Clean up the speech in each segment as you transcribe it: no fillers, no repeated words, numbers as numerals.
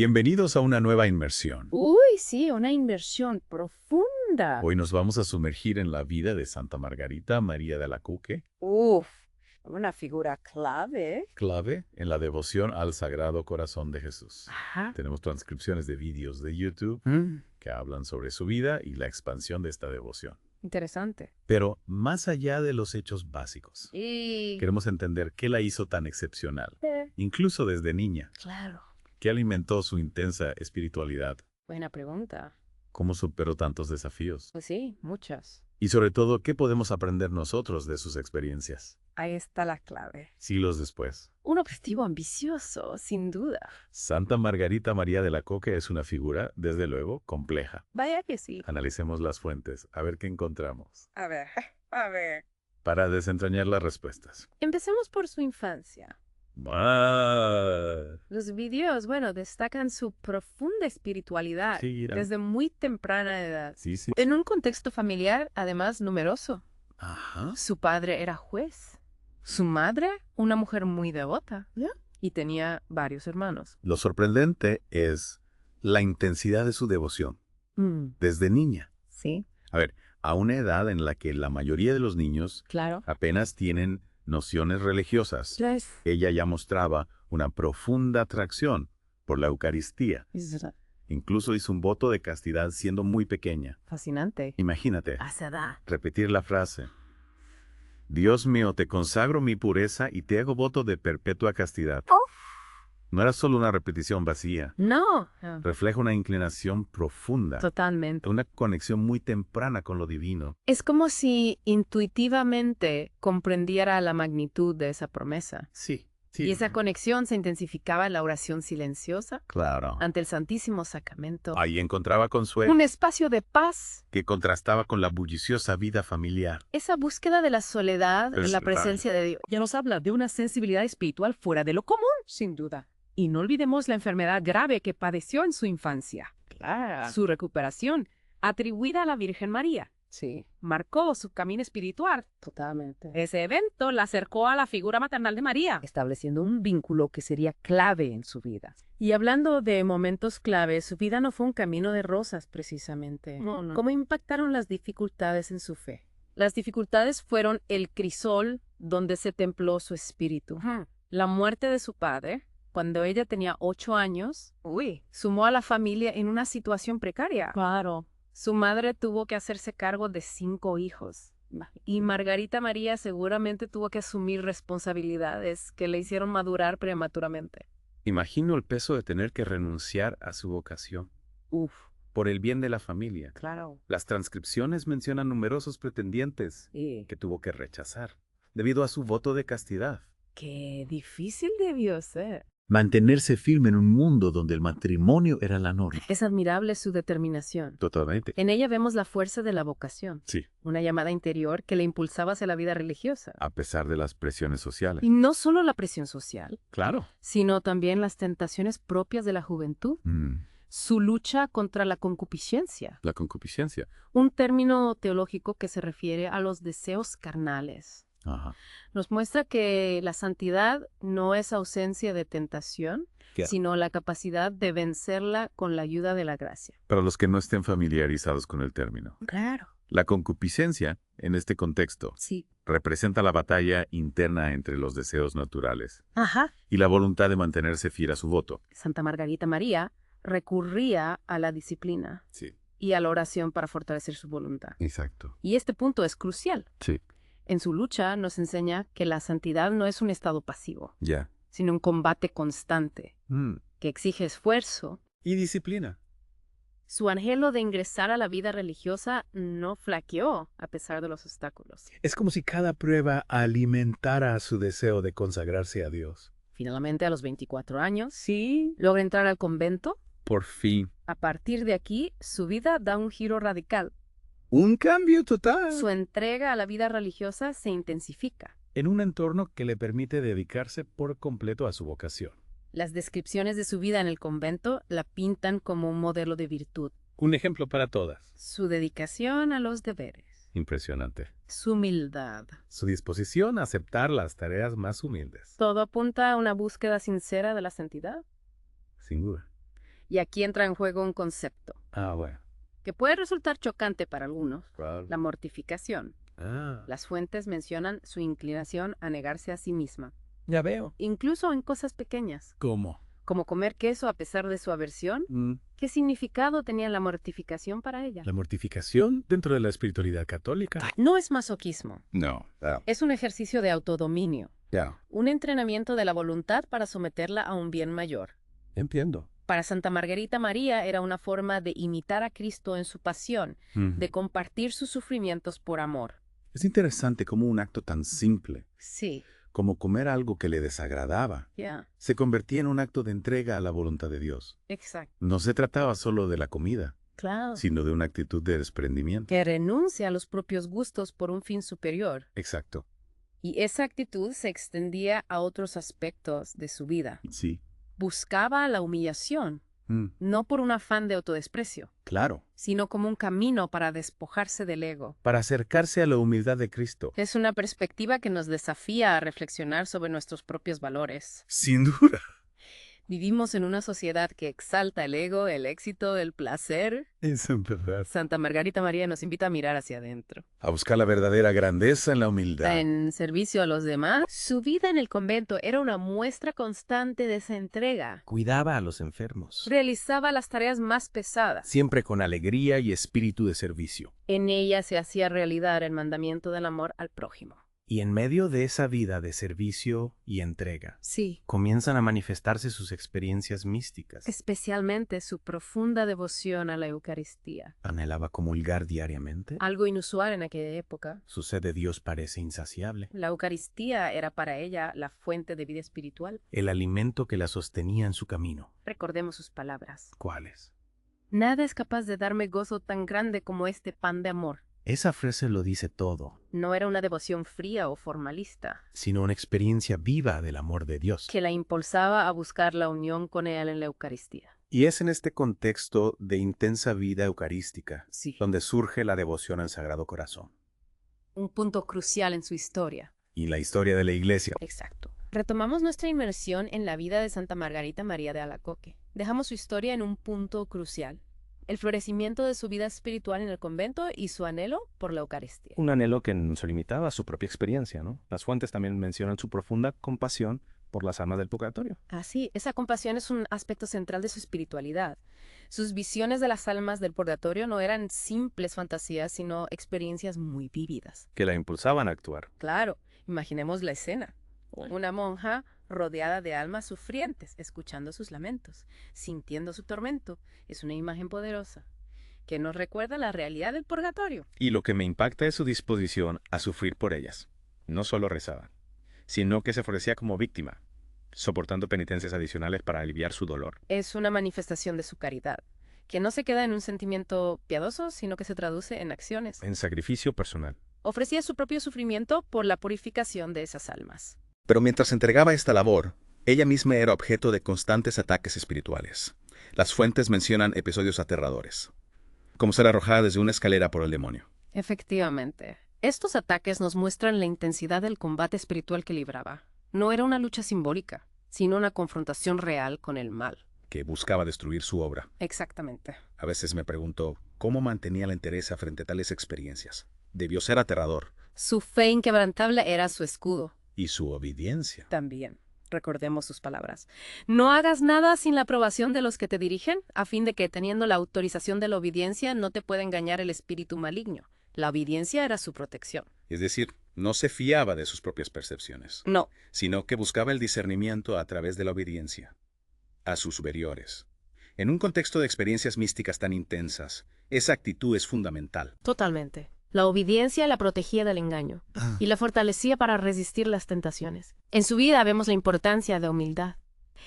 Bienvenidos a una nueva inmersión. Uy, sí, una inversión profunda. Hoy nos vamos a sumergir en la vida de Santa Margarita María de Alacoque, Uf, una figura clave. clave en la devoción al Sagrado Corazón de Jesús. Ajá. Tenemos transcripciones de vídeos de YouTube que hablan sobre su vida y la expansión de esta devoción. Interesante. Pero más allá de los hechos básicos, Y... queremos entender qué la hizo tan excepcional, incluso desde niña. Claro. ¿Qué alimentó su intensa espiritualidad? Buena pregunta. ¿Cómo superó tantos desafíos? Pues sí, muchas. Y sobre todo, ¿qué podemos aprender nosotros de sus experiencias? Ahí está la clave. Siglos después. Un objetivo ambicioso, sin duda. Santa Margarita María de Alacoque es una figura, desde luego, compleja. Vaya que sí. Analicemos las fuentes, a ver qué encontramos, A ver. para desentrañar las respuestas. Empecemos por su infancia. Ah, Los videos, destacan su profunda espiritualidad sí, Ira. desde muy temprana edad. Sí. En un contexto familiar, además, numeroso. Ajá. Su padre era juez. Su madre, una mujer muy devota. ¿Ya? Y tenía varios hermanos. Lo sorprendente es la intensidad de su devoción, desde niña. Sí, A ver, a una edad en la que la mayoría de los niños claro. apenas tienen nociones religiosas. Ella ya mostraba una profunda atracción por la Eucaristía. Incluso hizo un voto de castidad siendo muy pequeña. Fascinante. Imagínate, A esa edad. repetir la frase. Dios mío, te consagro mi pureza y te hago voto de perpetua castidad. No era solo una repetición vacía. No. Refleja una inclinación profunda. Totalmente. Una conexión muy temprana con lo divino. Es como si intuitivamente comprendiera la magnitud de esa promesa. Sí. Y esa conexión se intensificaba en la oración silenciosa Claro. ante el Santísimo Sacramento. Ahí encontraba consuelo, Un espacio de paz. que contrastaba con la bulliciosa vida familiar. Esa búsqueda de la soledad en la presencia de Dios. Ya nos habla de una sensibilidad espiritual fuera de lo común, sin duda. Y no olvidemos la enfermedad grave que padeció en su infancia. Claro. Su recuperación, atribuida a la Virgen María, Sí, marcó su camino espiritual. totalmente. Ese evento la acercó a la figura maternal de María. Estableciendo un vínculo que sería clave en su vida. Y hablando de momentos clave, su vida no fue un camino de rosas, precisamente. No. ¿Cómo impactaron las dificultades en su fe? Las dificultades fueron el crisol donde se templó su espíritu. La muerte de su padre, cuando ella tenía 8 años, sumó a la familia en una situación precaria. Claro. Su madre tuvo que hacerse cargo de 5 hijos. Y Margarita María seguramente tuvo que asumir responsabilidades que le hicieron madurar prematuramente. Imagino el peso de tener que renunciar a su vocación, Uf, por el bien de la familia. claro. Las transcripciones mencionan numerosos pretendientes Sí. que tuvo que rechazar, debido a su voto de castidad. Qué difícil debió ser. Mantenerse firme en un mundo donde el matrimonio era la norma. Es admirable su determinación. Totalmente. En ella vemos la fuerza de la vocación, Sí, una llamada interior que le impulsaba hacia la vida religiosa. a pesar de las presiones sociales. Y no solo la presión social, Claro. sino también las tentaciones propias de la juventud. Su lucha contra la concupiscencia, La concupiscencia. un término teológico que se refiere a los deseos carnales. Ajá. Nos muestra que la santidad no es ausencia de tentación, Claro. sino la capacidad de vencerla con la ayuda de la gracia. Para los que no estén familiarizados con el término. Claro. La concupiscencia, en este contexto, Sí. representa la batalla interna entre los deseos naturales Ajá. y la voluntad de mantenerse fiel a su voto. Santa Margarita María recurría a la disciplina Sí. y a la oración para fortalecer su voluntad. Exacto. Y este punto es crucial. Sí. En su lucha nos enseña que la santidad no es un estado pasivo, Ya. sino un combate constante que exige esfuerzo. Y disciplina. Su anhelo de ingresar a la vida religiosa no flaqueó a pesar de los obstáculos. Es como si cada prueba alimentara su deseo de consagrarse a Dios. Finalmente, a los 24 años, Sí. logra entrar al convento. Por fin. A partir de aquí, su vida da un giro radical. Un cambio total. Su entrega a la vida religiosa se intensifica. En un entorno que le permite dedicarse por completo a su vocación. Las descripciones de su vida en el convento la pintan como un modelo de virtud. Un ejemplo para todas. Su dedicación a los deberes. Impresionante. Su humildad. Su disposición a aceptar las tareas más humildes. Todo apunta a una búsqueda sincera de la santidad. Sin duda. Y aquí entra en juego un concepto Bueno. que puede resultar chocante para algunos, Claro. la mortificación. Las fuentes mencionan su inclinación a negarse a sí misma, Ya veo. incluso en cosas pequeñas, ¿Cómo? como comer queso a pesar de su aversión. ¿Qué significado tenía la mortificación para ella? La mortificación dentro de la espiritualidad católica. No es masoquismo, No. es un ejercicio de autodominio, Ya. un entrenamiento de la voluntad para someterla a un bien mayor. Entiendo. Para Santa Margarita María era una forma de imitar a Cristo en su pasión, de compartir sus sufrimientos por amor. Es interesante cómo un acto tan simple, Sí, como comer algo que le desagradaba, ya, se convertía en un acto de entrega a la voluntad de Dios. exacto. No se trataba solo de la comida, Claro. sino de una actitud de desprendimiento. Que renuncia a los propios gustos por un fin superior. Exacto. Y esa actitud se extendía a otros aspectos de su vida. Sí. Buscaba la humillación, no por un afán de autodesprecio, Claro. sino como un camino para despojarse del ego. Para acercarse a la humildad de Cristo. Es una perspectiva que nos desafía a reflexionar sobre nuestros propios valores. Sin duda. Vivimos en una sociedad que exalta el ego, el éxito, el placer. Es en verdad. Santa Margarita María nos invita a mirar hacia adentro. A buscar la verdadera grandeza en la humildad. En servicio a los demás, su vida en el convento era una muestra constante de esa entrega. Cuidaba a los enfermos. Realizaba las tareas más pesadas. Siempre con alegría y espíritu de servicio. En ella se hacía realidad el mandamiento del amor al prójimo. Y en medio de esa vida de servicio y entrega, Sí, comienzan a manifestarse sus experiencias místicas. especialmente su profunda devoción a la Eucaristía. Anhelaba comulgar diariamente. Algo inusual en aquella época. Su sed de Dios parece insaciable. La Eucaristía era para ella la fuente de vida espiritual. El alimento que la sostenía en su camino. Recordemos sus palabras. ¿Cuáles? Nada es capaz de darme gozo tan grande como este pan de amor. Esa frase lo dice todo, No era una devoción fría o formalista, sino una experiencia viva del amor de Dios. que la impulsaba a buscar la unión con Él en la Eucaristía. Y es en este contexto de intensa vida eucarística Sí. donde surge la devoción al Sagrado Corazón. Un punto crucial en su historia. Y la historia de la Iglesia. Exacto. Retomamos nuestra inmersión en la vida de Santa Margarita María de Alacoque. Dejamos su historia en un punto crucial. El florecimiento de su vida espiritual en el convento y su anhelo por la Eucaristía. Un anhelo que no se limitaba a su propia experiencia, ¿no? Las fuentes también mencionan su profunda compasión por las almas del purgatorio. Así, esa compasión es un aspecto central de su espiritualidad. Sus visiones de las almas del purgatorio no eran simples fantasías, sino experiencias muy vívidas. Que la impulsaban a actuar. Claro, imaginemos la escena. Una monja rodeada de almas sufrientes, escuchando sus lamentos, sintiendo su tormento. Es una imagen poderosa que nos recuerda la realidad del purgatorio. Y lo que me impacta es su disposición a sufrir por ellas. No solo rezaba, sino que se ofrecía como víctima, soportando penitencias adicionales para aliviar su dolor. Es una manifestación de su caridad, que no se queda en un sentimiento piadoso, sino que se traduce en acciones. En sacrificio personal. Ofrecía su propio sufrimiento por la purificación de esas almas. Pero mientras entregaba esta labor, ella misma era objeto de constantes ataques espirituales. Las fuentes mencionan episodios aterradores, como ser arrojada desde una escalera por el demonio. Efectivamente. Estos ataques nos muestran la intensidad del combate espiritual que libraba. No era una lucha simbólica, sino una confrontación real con el mal. Que buscaba destruir su obra. Exactamente. A veces me pregunto, ¿cómo mantenía la entereza frente a tales experiencias? Debió ser aterrador. Su fe inquebrantable era su escudo. Y su obediencia. También. Recordemos sus palabras. No hagas nada sin la aprobación de los que te dirigen, a fin de que, teniendo la autorización de la obediencia, no te pueda engañar el espíritu maligno. La obediencia era su protección. Es decir, no se fiaba de sus propias percepciones, No. sino que buscaba el discernimiento a través de la obediencia a sus superiores. En un contexto de experiencias místicas tan intensas, esa actitud es fundamental. Totalmente. La obediencia la protegía del engaño y la fortalecía para resistir las tentaciones. En su vida vemos la importancia de humildad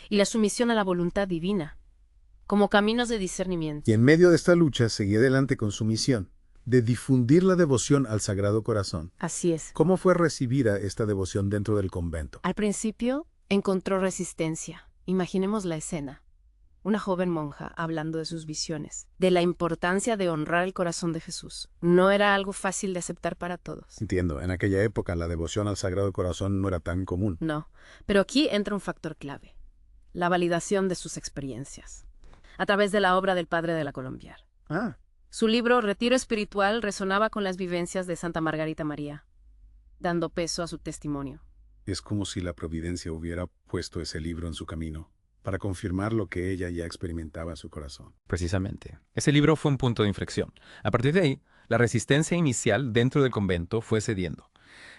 y la sumisión a la voluntad divina como caminos de discernimiento. Y en medio de esta lucha seguía adelante con su misión de difundir la devoción al Sagrado Corazón. Así es. ¿Cómo fue recibida esta devoción dentro del convento? Al principio encontró resistencia. Imaginemos la escena. Una joven monja hablando de sus visiones, de la importancia de honrar el corazón de Jesús. No era algo fácil de aceptar para todos. Entiendo, en aquella época la devoción al Sagrado Corazón no era tan común. No, pero aquí entra un factor clave: la validación de sus experiencias. a través de la obra del padre de la Colombier. Su libro Retiro Espiritual resonaba con las vivencias de Santa Margarita María, dando peso a su testimonio. Es como si la providencia hubiera puesto ese libro en su camino, para confirmar lo que ella ya experimentaba en su corazón. Precisamente. Ese libro fue un punto de inflexión. A partir de ahí, la resistencia inicial dentro del convento fue cediendo.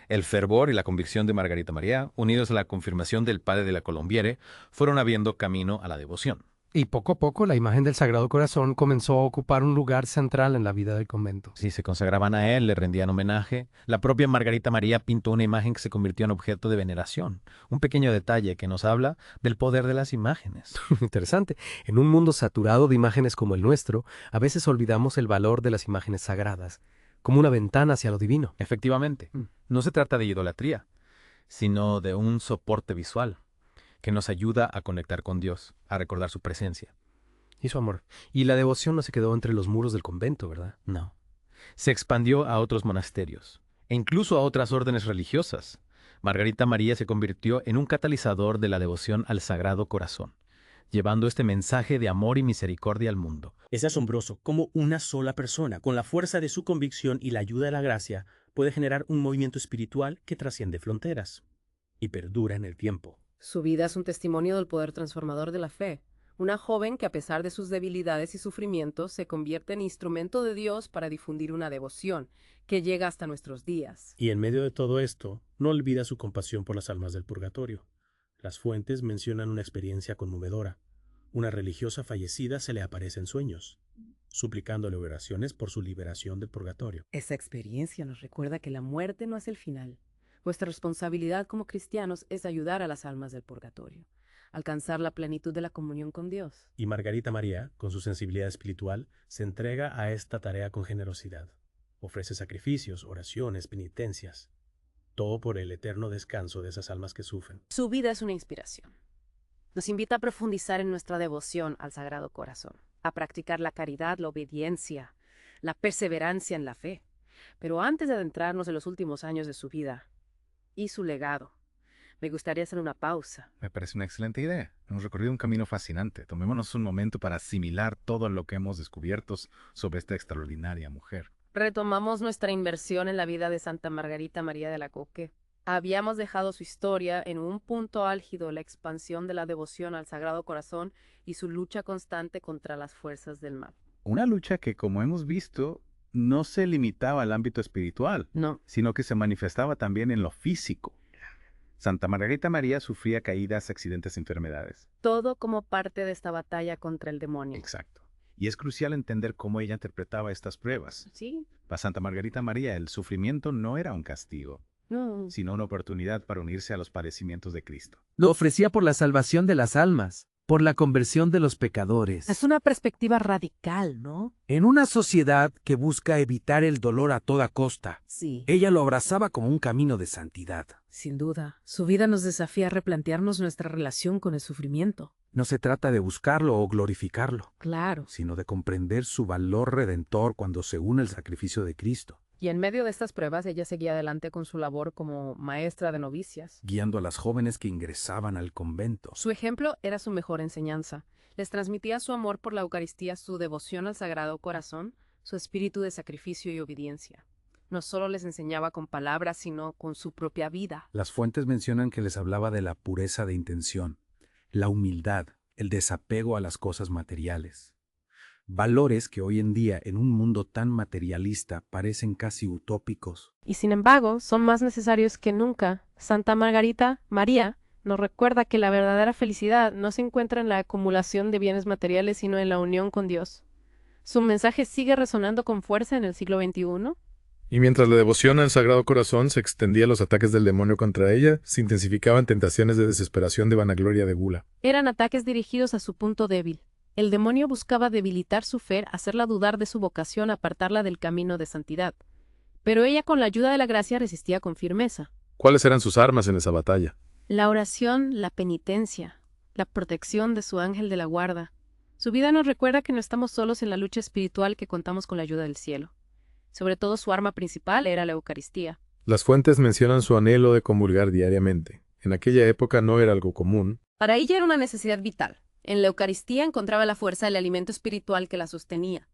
El fervor y la convicción de Margarita María, unidos a la confirmación del padre de la Colombiere, fueron abriendo camino a la devoción. Y poco a poco la imagen del Sagrado Corazón comenzó a ocupar un lugar central en la vida del convento. Sí, se consagraban a él, le rendían homenaje. La propia Margarita María pintó una imagen que se convirtió en objeto de veneración. Un pequeño detalle que nos habla del poder de las imágenes. Interesante. En un mundo saturado de imágenes como el nuestro, a veces olvidamos el valor de las imágenes sagradas, como una ventana hacia lo divino. Efectivamente. No se trata de idolatría, sino de un soporte visual que nos ayuda a conectar con Dios, a recordar su presencia. Y su amor. Y la devoción no se quedó entre los muros del convento, ¿verdad? No. Se expandió a otros monasterios, e incluso a otras órdenes religiosas. Margarita María se convirtió en un catalizador de la devoción al Sagrado Corazón, llevando este mensaje de amor y misericordia al mundo. Es asombroso cómo una sola persona, con la fuerza de su convicción y la ayuda de la gracia, puede generar un movimiento espiritual que trasciende fronteras y perdura en el tiempo. Su vida es un testimonio del poder transformador de la fe. Una joven que, a pesar de sus debilidades y sufrimientos, se convierte en instrumento de Dios para difundir una devoción que llega hasta nuestros días. Y en medio de todo esto, no olvida su compasión por las almas del purgatorio. Las fuentes mencionan una experiencia conmovedora. Una religiosa fallecida se le aparece en sueños, suplicándole oraciones por su liberación del purgatorio. Esa experiencia nos recuerda que la muerte no es el final. Nuestra responsabilidad como cristianos es ayudar a las almas del purgatorio, alcanzar la plenitud de la comunión con Dios. Y Margarita María, con su sensibilidad espiritual, se entrega a esta tarea con generosidad. Ofrece sacrificios, oraciones, penitencias, todo por el eterno descanso de esas almas que sufren. Su vida es una inspiración. Nos invita a profundizar en nuestra devoción al Sagrado Corazón, a practicar la caridad, la obediencia, la perseverancia en la fe. Pero antes de adentrarnos en los últimos años de su vida y su legado, me gustaría hacer una pausa. Me parece una excelente idea. Hemos recorrido un camino fascinante. Tomémonos un momento para asimilar todo lo que hemos descubierto sobre esta extraordinaria mujer. Retomamos nuestra inversión en la vida de Santa Margarita María de Alacoque. Habíamos dejado su historia en un punto álgido, la expansión de la devoción al Sagrado Corazón y su lucha constante contra las fuerzas del mal. Una lucha que, como hemos visto, no se limitaba al ámbito espiritual, sino que se manifestaba también en lo físico. Santa Margarita María sufría caídas, accidentes, enfermedades. Todo como parte de esta batalla contra el demonio. Exacto. Y es crucial entender cómo ella interpretaba estas pruebas. Sí. Para Santa Margarita María, el sufrimiento no era un castigo, sino una oportunidad para unirse a los padecimientos de Cristo. Lo ofrecía por la salvación de las almas, por la conversión de los pecadores. Es una perspectiva radical, ¿no? En una sociedad que busca evitar el dolor a toda costa, Sí. ella lo abrazaba como un camino de santidad. Sin duda, su vida nos desafía a replantearnos nuestra relación con el sufrimiento. No se trata de buscarlo o glorificarlo, Claro. sino de comprender su valor redentor cuando se une al sacrificio de Cristo, Y en medio de estas pruebas, ella seguía adelante con su labor como maestra de novicias. guiando a las jóvenes que ingresaban al convento. Su ejemplo era su mejor enseñanza. Les transmitía su amor por la Eucaristía, su devoción al Sagrado Corazón, su espíritu de sacrificio y obediencia. No solo les enseñaba con palabras, sino con su propia vida. Las fuentes mencionan que les hablaba de la pureza de intención, la humildad, el desapego a las cosas materiales. Valores que hoy en día, en un mundo tan materialista, parecen casi utópicos. Y sin embargo, son más necesarios que nunca. Santa Margarita María nos recuerda que la verdadera felicidad no se encuentra en la acumulación de bienes materiales, sino en la unión con Dios. Su mensaje sigue resonando con fuerza en el siglo XXI. Y mientras la devoción al Sagrado Corazón se extendía a los ataques del demonio contra ella, se intensificaban tentaciones de desesperación, de vanagloria, de gula. Eran ataques dirigidos a su punto débil. El demonio buscaba debilitar su fe, hacerla dudar de su vocación, apartarla del camino de santidad. Pero ella, con la ayuda de la gracia, resistía con firmeza. ¿Cuáles eran sus armas en esa batalla? La oración, la penitencia, la protección de su ángel de la guarda. Su vida nos recuerda que no estamos solos en la lucha espiritual, que contamos con la ayuda del cielo. Sobre todo, su arma principal era la Eucaristía. Las fuentes mencionan su anhelo de comulgar diariamente. En aquella época no era algo común. Para ella era una necesidad vital. En la Eucaristía encontraba la fuerza del alimento espiritual que la sostenía.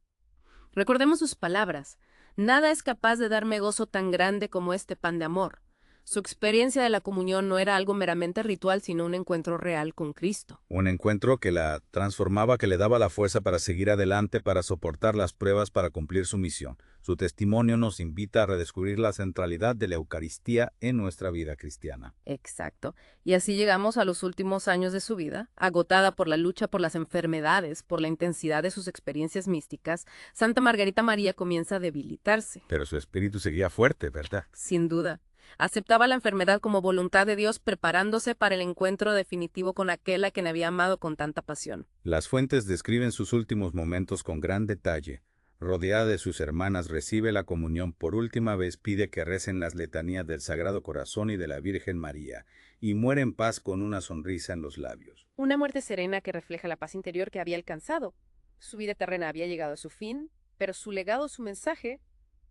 Recordemos sus palabras. Nada es capaz de darme gozo tan grande como este pan de amor. Su experiencia de la comunión no era algo meramente ritual, sino un encuentro real con Cristo. Un encuentro que la transformaba, que le daba la fuerza para seguir adelante, para soportar las pruebas, para cumplir su misión. Su testimonio nos invita a redescubrir la centralidad de la Eucaristía en nuestra vida cristiana. Exacto. Y así llegamos a los últimos años de su vida. Agotada por la lucha por las enfermedades, por la intensidad de sus experiencias místicas, Santa Margarita María comienza a debilitarse. Pero su espíritu seguía fuerte, ¿verdad? Sin duda. Aceptaba la enfermedad como voluntad de Dios, preparándose para el encuentro definitivo con aquel a quien había amado con tanta pasión. Las fuentes describen sus últimos momentos con gran detalle. Rodeada de sus hermanas, recibe la comunión por última vez, pide que recen las letanías del Sagrado Corazón y de la Virgen María, y muere en paz con una sonrisa en los labios. Una muerte serena que refleja la paz interior que había alcanzado. Su vida terrena había llegado a su fin, pero su legado, su mensaje,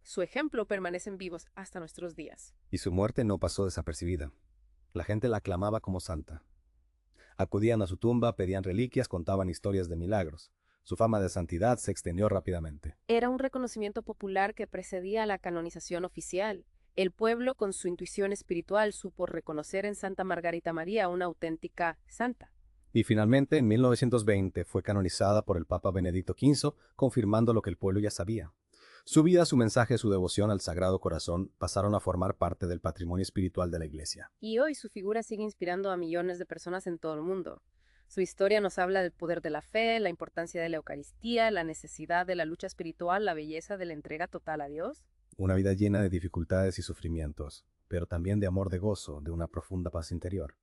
su ejemplo permanecen vivos hasta nuestros días. Y su muerte no pasó desapercibida. La gente la aclamaba como santa. Acudían a su tumba, pedían reliquias, contaban historias de milagros. Su fama de santidad se extendió rápidamente. Era un reconocimiento popular que precedía a la canonización oficial. El pueblo, con su intuición espiritual, supo reconocer en Santa Margarita María una auténtica santa. Y finalmente, en 1920, fue canonizada por el Papa Benedicto XV, confirmando lo que el pueblo ya sabía. Su vida, su mensaje, su devoción al Sagrado Corazón pasaron a formar parte del patrimonio espiritual de la Iglesia. Y hoy su figura sigue inspirando a millones de personas en todo el mundo. Su historia nos habla del poder de la fe, la importancia de la Eucaristía, la necesidad de la lucha espiritual, la belleza de la entrega total a Dios. Una vida llena de dificultades y sufrimientos, pero también de amor, de gozo, de una profunda paz interior.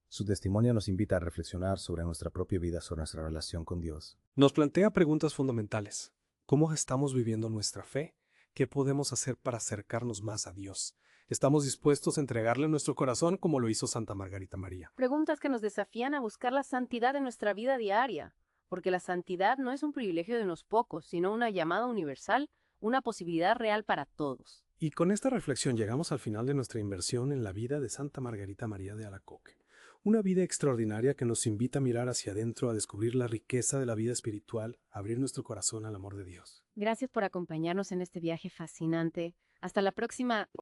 Su testimonio nos invita a reflexionar sobre nuestra propia vida, sobre nuestra relación con Dios. Nos plantea preguntas fundamentales. ¿Cómo estamos viviendo nuestra fe? ¿Qué podemos hacer para acercarnos más a Dios? ¿Estamos dispuestos a entregarle nuestro corazón como lo hizo Santa Margarita María? Preguntas que nos desafían a buscar la santidad en nuestra vida diaria, porque la santidad no es un privilegio de unos pocos, sino una llamada universal, una posibilidad real para todos. Y con esta reflexión llegamos al final de nuestra inmersión en la vida de Santa Margarita María de Alacoque. Una vida extraordinaria que nos invita a mirar hacia adentro, a descubrir la riqueza de la vida espiritual, a abrir nuestro corazón al amor de Dios. Gracias por acompañarnos en este viaje fascinante. Hasta la próxima.